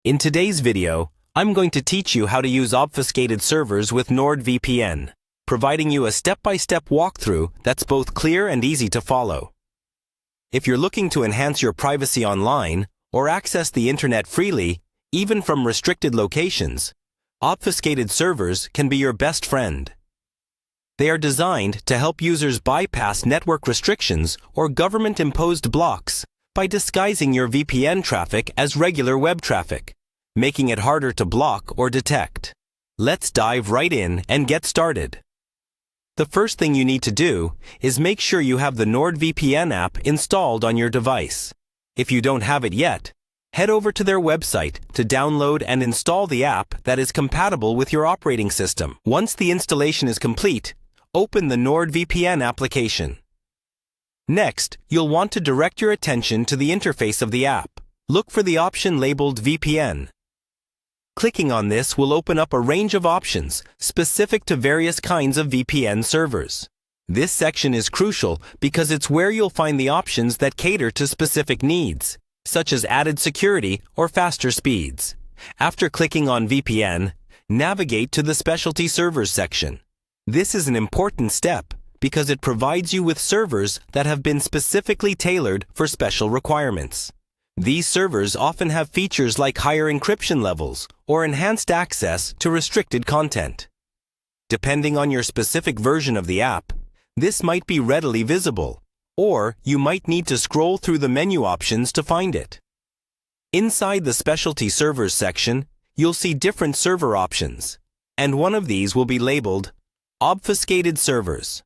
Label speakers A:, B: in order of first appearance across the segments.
A: In today's video, I'm going to teach you how to use obfuscated servers with Nordvpn, providing you a step-by-step walkthrough that's both clear and easy to follow. If you're looking to enhance your privacy online or access the internet freely, even from restricted locations, obfuscated servers can be your best friend. They are designed to help users bypass network restrictions or government-imposed blocks by disguising your VPN traffic as regular web traffic, making it harder to block or detect. Let's dive right in and get started. The first thing you need to do is make sure you have the Nordvpn app installed on your device. If you don't have it yet, head over to their website to download and install the app that is compatible with your operating system. Once the installation is complete, open the Nordvpn application. Next, you'll want to direct your attention to the interface of the app. Look for the option labeled VPN. Clicking on this will open up a range of options specific to various kinds of VPN servers. This section is crucial because it's where you'll find the options that cater to specific needs, such as added security or faster speeds. After clicking on VPN, navigate to the Specialty Servers section. This is an important step because it provides you with servers that have been specifically tailored for special requirements. These servers often have features like higher encryption levels or enhanced access to restricted content. Depending on your specific version of the app, this might be readily visible, or you might need to scroll through the menu options to find it. Inside the Specialty Servers section, you'll see different server options, and one of these will be labeled Obfuscated Servers.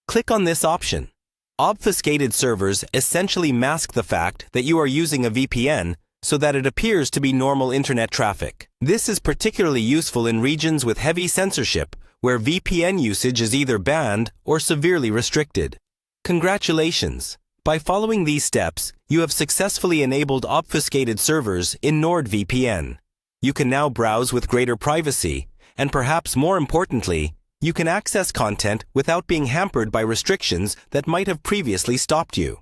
A: Click on this option. Obfuscated servers essentially mask the fact that you are using a VPN so that it appears to be normal internet traffic. This is particularly useful in regions with heavy censorship where VPN usage is either banned or severely restricted. Congratulations! By following these steps, you have successfully enabled obfuscated servers in Nordvpn. You can now browse with greater privacy, and perhaps more importantly, you can access content without being hampered by restrictions that might have previously stopped you.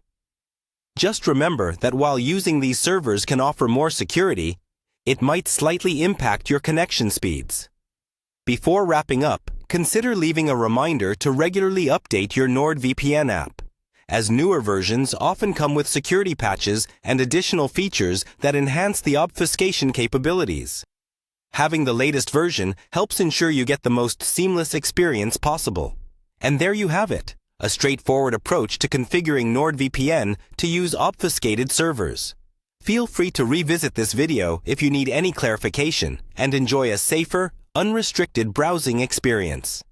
A: Just remember that while using these servers can offer more security, it might slightly impact your connection speeds. Before wrapping up, consider leaving a reminder to regularly update your Nordvpn app, as newer versions often come with security patches and additional features that enhance the obfuscation capabilities. Having the latest version helps ensure you get the most seamless experience possible. And there you have it, a straightforward approach to configuring Nordvpn to use obfuscated servers. Feel free to revisit this video if you need any clarification and enjoy a safer, unrestricted browsing experience.